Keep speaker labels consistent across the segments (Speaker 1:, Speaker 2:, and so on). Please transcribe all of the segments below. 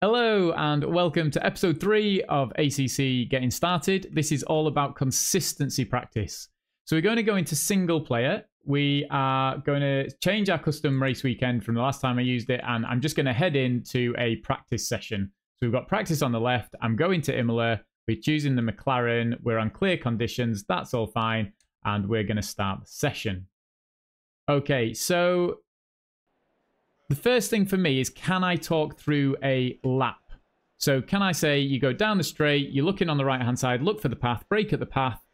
Speaker 1: Hello and welcome to episode 3 of ACC Getting Started. This is all about consistency practice. So we're going to go into single player. We are going to change our custom race weekend from the last time I used it, and I'm just going to head into a practice session. So we've got practice on the left. I'm going to Imola. We're choosing the McLaren. We're on clear conditions. That's all fine. And we're going to start the session. Okay, so the first thing for me is, can I talk through a lap? So can I say you go down the straight, you're looking on the right-hand side, look for the path, brake at the path,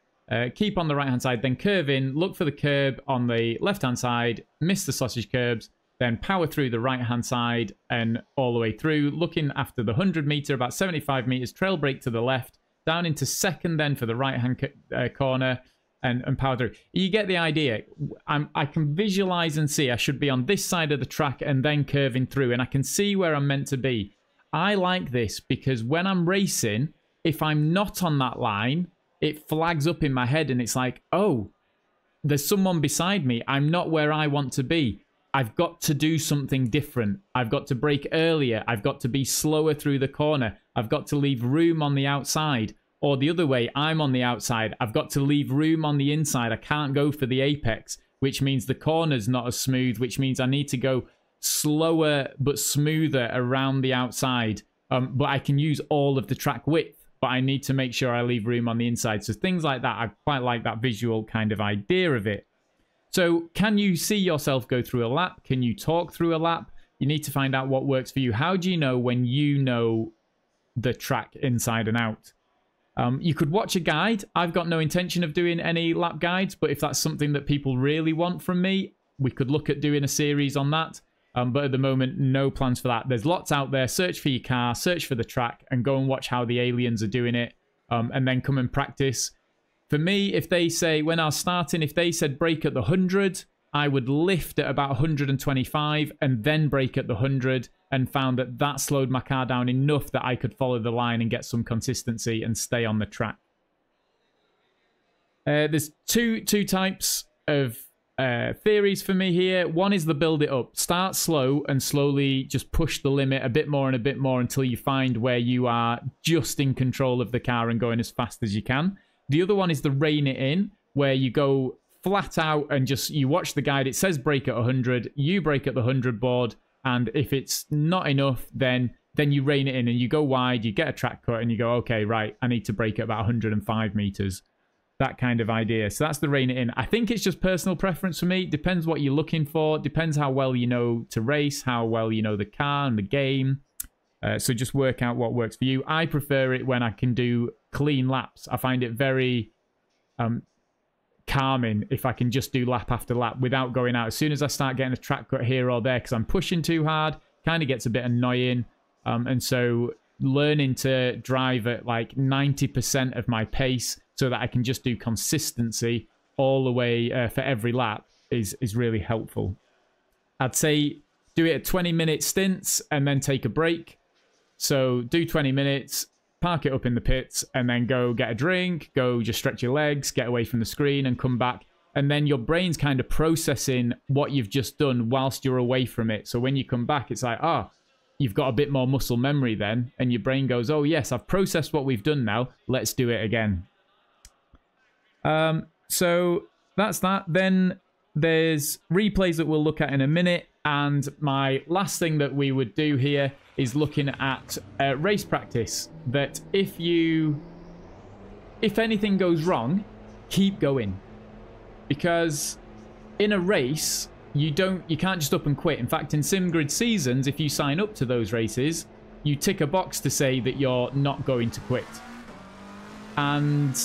Speaker 1: keep on the right-hand side, then curve in, look for the curb on the left-hand side, miss the sausage curbs, then power through the right-hand side and all the way through, looking after the 100 meter, about 75 meters, trail brake to the left, down into second then for the right-hand corner, and power through. You get the idea. I can visualize and see I should be on this side of the track and then curving through, and I can see where I'm meant to be. I like this because when I'm racing, if I'm not on that line, it flags up in my head and it's like, oh, there's someone beside me. I'm not where I want to be. I've got to do something different. I've got to brake earlier. I've got to be slower through the corner. I've got to leave room on the outside. Or the other way, I'm on the outside. I've got to leave room on the inside. I can't go for the apex, which means the corner's not as smooth, which means I need to go slower but smoother around the outside. But I can use all of the track width, but I need to make sure I leave room on the inside. So things like that, I quite like that visual kind of idea of it. So can you see yourself go through a lap? Can you talk through a lap? You need to find out what works for you. How do you know when you know the track inside and out? You could watch a guide. I've got no intention of doing any lap guides, but if that's something that people really want from me, we could look at doing a series on that. But at the moment, no plans for that. There's lots out there. Search for your car, search for the track, and go and watch how the aliens are doing it, and then come and practice. For me, if they say, when I was starting, if they said brake at the 100, I would lift at about 125 and then brake at the 100, and found that that slowed my car down enough that I could follow the line and get some consistency and stay on the track. There's two types of theories for me here. One is the build it up. Start slow and slowly just push the limit a bit more and a bit more until you find where you are just in control of the car and going as fast as you can. The other one is the rein it in, where you go flat out and just you watch the guide. It says brake at 100. You brake at the 100 board. And if it's not enough, then you rein it in and you go wide, you get a track cut and you go, okay, right, I need to brake at about 105 meters. That kind of idea. So that's the rein it in. I think it's just personal preference for me. Depends what you're looking for. Depends how well you know to race, how well you know the car and the game. So just work out what works for you. I prefer it when I can do clean laps. I find it very calming if I can just do lap after lap without going out. As soon as I start getting a track cut here or there because I'm pushing too hard, kind of gets a bit annoying. And so learning to drive at like 90% of my pace so that I can just do consistency all the way for every lap is really helpful. I'd say do it at 20-minute stints and then take a break. So do 20 minutes, park it up in the pits, and then go get a drink, go just stretch your legs, get away from the screen and come back. And then your brain's kind of processing what you've just done whilst you're away from it. So when you come back, it's like, oh, you've got a bit more muscle memory then. And your brain goes, oh, yes, I've processed what we've done now. Let's do it again. So that's that. Then there's replays that we'll look at in a minute. And my last thing that we would do here is looking at race practice. That if anything goes wrong, keep going. Because in a race, you can't just up and quit. In fact, in SimGrid seasons, if you sign up to those races, you tick a box to say that you're not going to quit. And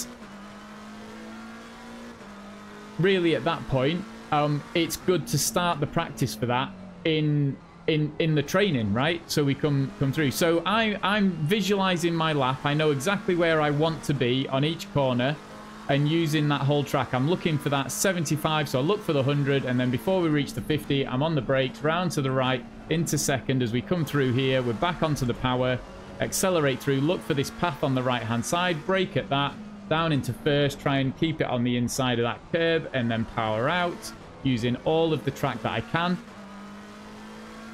Speaker 1: really at that point, it's good to start the practice for that in the training, right? So we come through. So I'm visualizing my lap. I know exactly where I want to be on each corner and using that whole track. I'm looking for that 75, so I look for the 100, and then before we reach the 50, I'm on the brakes, round to the right, into second. As we come through here, we're back onto the power, accelerate through, look for this path on the right-hand side, brake at that, down into first, try and keep it on the inside of that curb, and then power out, using all of the track that I can.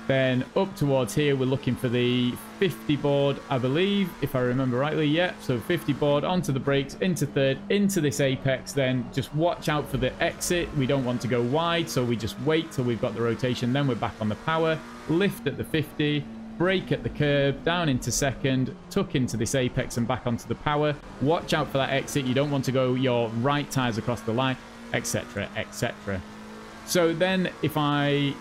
Speaker 1: Then up towards here, we're looking for the 50 board, I believe, if I remember rightly. Yeah, so 50 board, onto the brakes, into third, into this apex. Then just watch out for the exit. We don't want to go wide, so we just wait till we've got the rotation. Then we're back on the power, lift at the 50, brake at the curb, down into second, tuck into this apex and back onto the power. Watch out for that exit. You don't want to go your right tires across the line, etc., etc. So then if I'm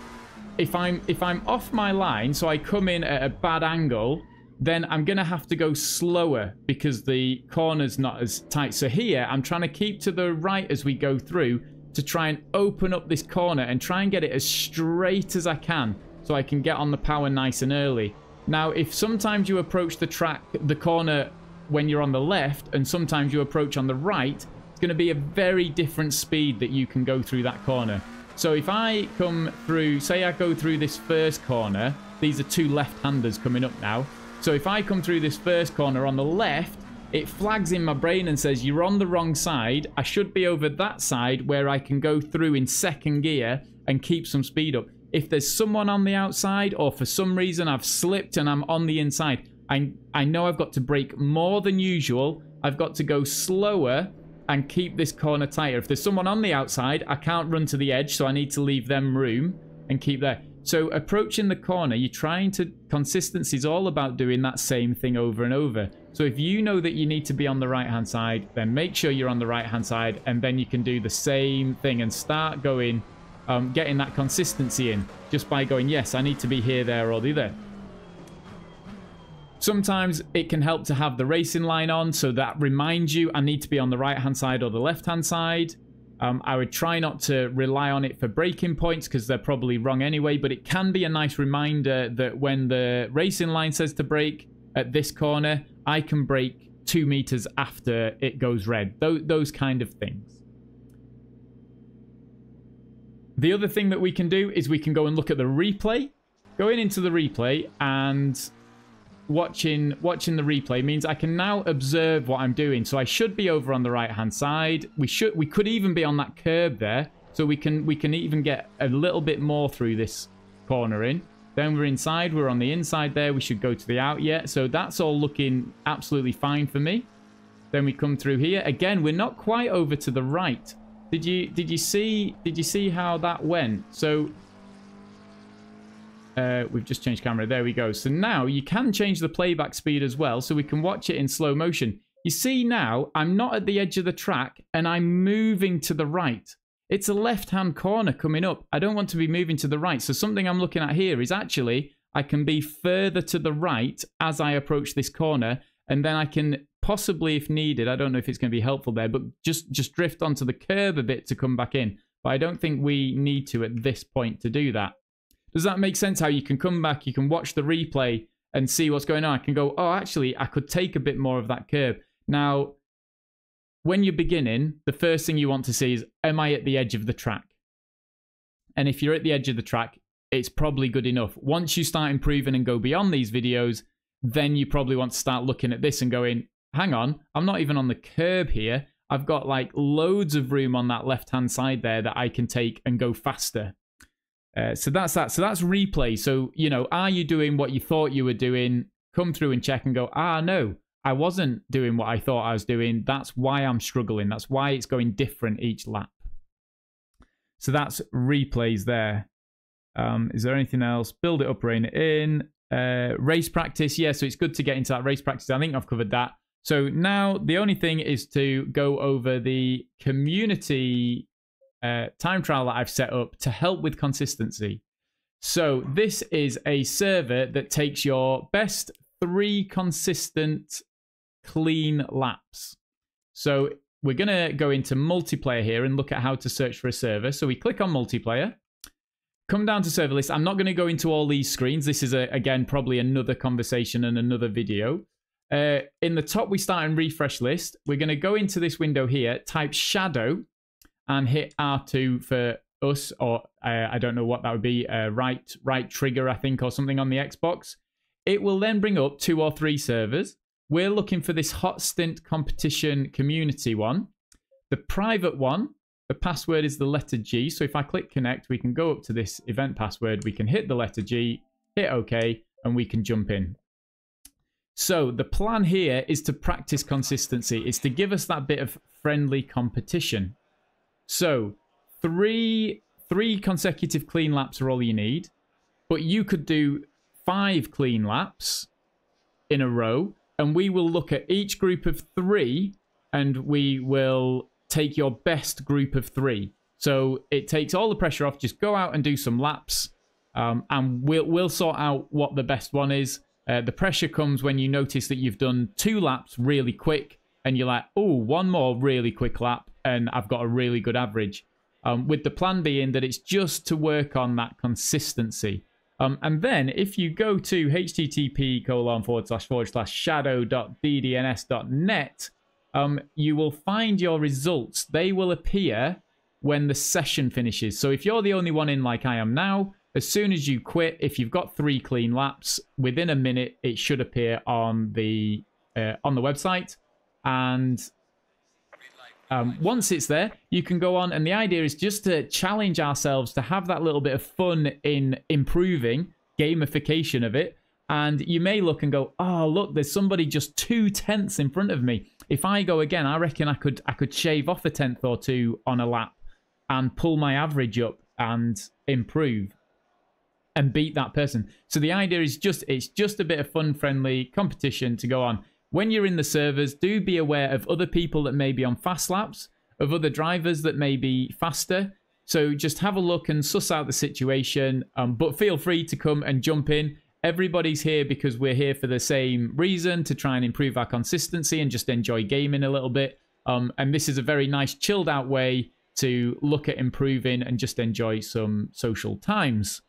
Speaker 1: off my line, so I come in at a bad angle, then I'm going to have to go slower because the corner's not as tight. So here, I'm trying to keep to the right as we go through to try and open up this corner and try and get it as straight as I can so I can get on the power nice and early. Now, if sometimes you approach the corner when you're on the left and sometimes you approach on the right, it's going to be a very different speed that you can go through that corner. So if I come through, say I go through this first corner, these are two left-handers coming up now. So if I come through this first corner on the left, it flags in my brain and says, you're on the wrong side. I should be over that side where I can go through in second gear and keep some speed up. If there's someone on the outside or for some reason I've slipped and I'm on the inside, I know I've got to brake more than usual. I've got to go slower and keep this corner tighter. If there's someone on the outside, I can't run to the edge, so I need to leave them room and keep there. So approaching the corner, you're trying to... Consistency is all about doing that same thing over and over. So if you know that you need to be on the right-hand side, then make sure you're on the right-hand side, and then you can do the same thing and start going, getting that consistency in just by going, yes, I need to be here, there, or the other. Sometimes it can help to have the racing line on, so that reminds you I need to be on the right-hand side or the left-hand side. I would try not to rely on it for braking points because they're probably wrong anyway, but it can be a nice reminder that when the racing line says to brake at this corner, I can brake 2 meters after it goes red. Those kind of things. The other thing that we can do is we can go and look at the replay. Going into the replay and... Watching the replay means I can now observe what I'm doing. So I should be over on the right hand side. We could even be on that curb there, so we can even get a little bit more through this corner in. Then we're inside. We're on the inside there. We should go to the out yet. So that's all looking absolutely fine for me. Then we come through here again. We're not quite over to the right. Did you see how that went? So. We've just changed camera. There we go. So now you can change the playback speed as well, so we can watch it in slow motion. You see now, I'm not at the edge of the track, and I'm moving to the right. It's a left-hand corner coming up. I don't want to be moving to the right. So something I'm looking at here is actually I can be further to the right as I approach this corner, and then I can possibly, if needed, I don't know if it's going to be helpful there, but just drift onto the curb a bit to come back in. But I don't think we need to at this point to do that. Does that make sense? How you can come back, you can watch the replay and see what's going on. I can go, oh, actually, I could take a bit more of that curb. Now, when you're beginning, the first thing you want to see is, am I at the edge of the track? And if you're at the edge of the track, it's probably good enough. Once you start improving and go beyond these videos, then you probably want to start looking at this and going, hang on, I'm not even on the curb here. I've got like loads of room on that left-hand side there that I can take and go faster. So that's that. So that's replay. So, you know, are you doing what you thought you were doing? Come through and check and go, no, I wasn't doing what I thought I was doing. That's why I'm struggling. That's why it's going different each lap. So that's replays there. Is there anything else? Build it up, rein it in. Race practice. Yeah, so it's good to get into that race practice. I think I've covered that. So now the only thing is to go over the community time trial that I've set up to help with consistency. So this is a server that takes your best 3 consistent clean laps. So we're going to go into multiplayer here and look at how to search for a server. So we click on multiplayer, come down to server list. I'm not going to go into all these screens. This is, again, probably another conversation and another video. In the top, we start in refresh list. We're going to go into this window here, type shadow, and hit R2 for us, or I don't know what that would be, right trigger, I think, or something on the Xbox. It will then bring up 2 or 3 servers. We're looking for this hot stint competition community one. The private one, the password is the letter G. So if I click connect, we can go up to this event password. We can hit the letter G, hit OK, and we can jump in. So the plan here is to practice consistency. It's to give us that bit of friendly competition. So three consecutive clean laps are all you need, but you could do 5 clean laps in a row, and we will look at each group of 3, and we will take your best group of 3. So it takes all the pressure off. Just go out and do some laps, and we'll sort out what the best one is. The pressure comes when you notice that you've done 2 laps really quick, and you're like, oh, one more really quick lap, and I've got a really good average. With the plan being that it's just to work on that consistency. And then if you go to http://shadow.ddns.net, you will find your results. They will appear when the session finishes. So if you're the only one in like I am now, as soon as you quit, if you've got 3 clean laps, within a minute it should appear on the website. And once it's there, you can go on, and the idea is just to challenge ourselves to have that little bit of fun in improving, gamification of it. And you may look and go, oh, look, there's somebody just 2 tenths in front of me. If I go again, I reckon I could shave off a tenth or 2 on a lap and pull my average up and improve and beat that person. So the idea is it's just a bit of fun, friendly competition to go on. When you're in the servers, do be aware of other people that may be on fast laps, of other drivers that may be faster. So just have a look and suss out the situation, but feel free to come and jump in. Everybody's here because we're here for the same reason, to try and improve our consistency and just enjoy gaming a little bit. And this is a very nice chilled out way to look at improving and just enjoy some social times.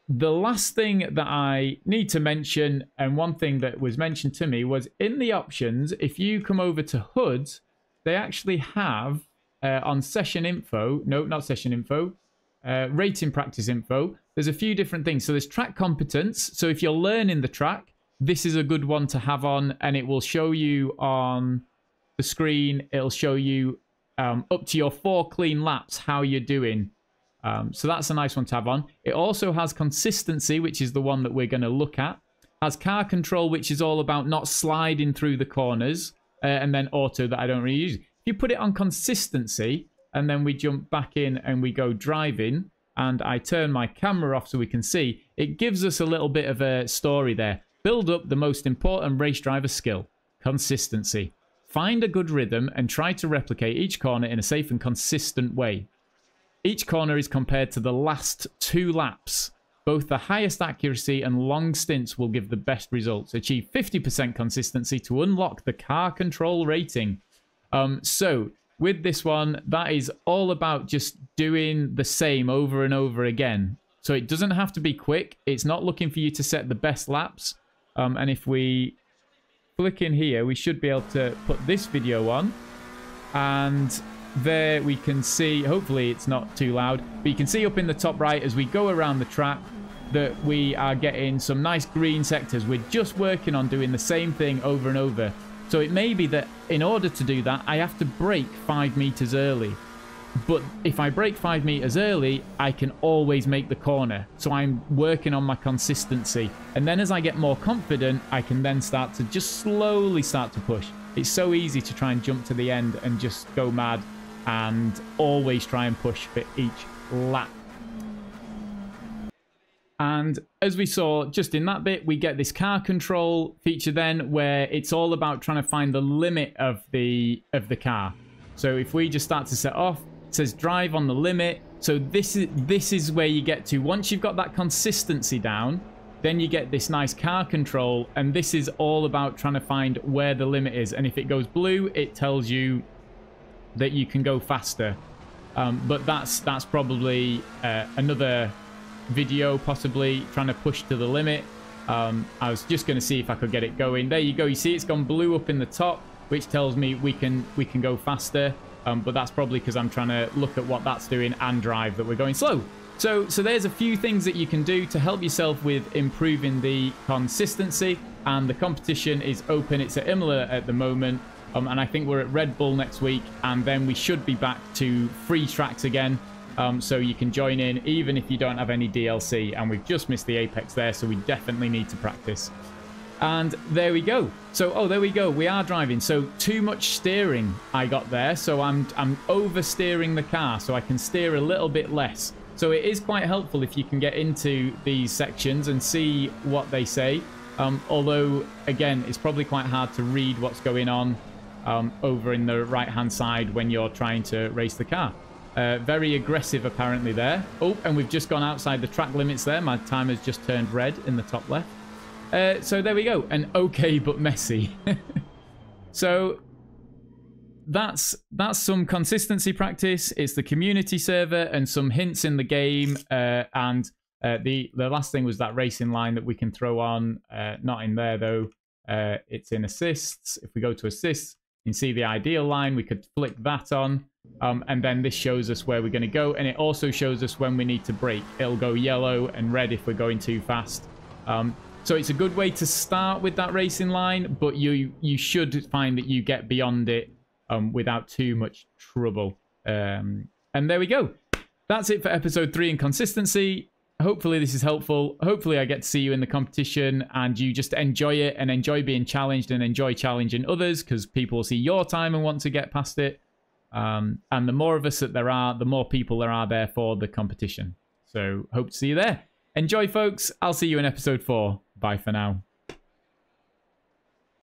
Speaker 1: The last thing that I need to mention, and one thing that was mentioned to me, was in the options, if you come over to HUD, they actually have on session info, no, not session info, rating practice info, there's a few different things. So there's track competence. So if you're learning the track, this is a good one to have on, and it will show you on the screen, it'll show you up to your 4 clean laps how you're doing. So that's a nice one to have on. It also has consistency, which is the one that we're going to look at. Has car control, which is all about not sliding through the corners. And then auto, that I don't really use. If you put it on consistency, and then we jump back in and we go driving, and I turn my camera off so we can see, it gives us a little bit of a story there. Build up the most important race driver skill, consistency. Find a good rhythm and try to replicate each corner in a safe and consistent way. Each corner is compared to the last 2 laps. Both the highest accuracy and long stints will give the best results. Achieve 50% consistency to unlock the car control rating. So with this one, that is all about just doing the same over and over again. So it doesn't have to be quick. It's not looking for you to set the best laps. And if we click in here, we should be able to put this video on. And there we can see, hopefully it's not too loud, but you can see up in the top right as we go around the track that we are getting some nice green sectors. We're just working on doing the same thing over and over. So it may be that in order to do that, I have to brake 5 meters early. But if I brake 5 meters early, I can always make the corner. So I'm working on my consistency. And then as I get more confident, I can then start to just slowly start to push. It's so easy to try and jump to the end and just go mad and always try and push for each lap. And as we saw just in that bit, we get this car control feature then where it's all about trying to find the limit of the car. So if we just start to set off, it says drive on the limit. So this is where you get to. Once you've got that consistency down, then you get this nice car control, and this is all about trying to find where the limit is. And if it goes blue, it tells you that you can go faster. But that's probably another video, possibly trying to push to the limit. I was just going to see if I could get it going. There you go. You see it's gone blue up in the top, which tells me we can go faster. But that's probably because I'm trying to look at what that's doing and drive that we're going slow. So there's a few things that you can do to help yourself with improving the consistency, and the competition is open. It's at Imola at the moment. And I think we're at Red Bull next week, and then we should be back to free tracks again. So you can join in even if you don't have any DLC. And we've just missed the apex there, so we definitely need to practice. And there we go. So, oh, there we go. We are driving. So too much steering I got there. So I'm oversteering the car, so I can steer a little bit less. So it is quite helpful if you can get into these sections and see what they say. Although, again, it's probably quite hard to read what's going on over in the right-hand side when you're trying to race the car. Very aggressive, apparently, there. Oh, and we've just gone outside the track limits there. My timer's just turned red in the top left. So there we go. And okay, but messy. So that's some consistency practice. It's the community server and some hints in the game. And the last thing was that racing line that we can throw on. Not in there, though. It's in assists. If we go to assists, you can see the ideal line. We could flick that on. And then this shows us where we're going to go. And it also shows us when we need to brake. It'll go yellow and red if we're going too fast. So it's a good way to start with that racing line, but you should find that you get beyond it without too much trouble. And there we go. That's it for episode 3 in consistency. Hopefully this is helpful. Hopefully I get to see you in the competition and you just enjoy it and enjoy being challenged and enjoy challenging others, because people will see your time and want to get past it. And the more of us that there are, the more people there are there for the competition. So hope to see you there. Enjoy, folks. I'll see you in episode 4. Bye for now.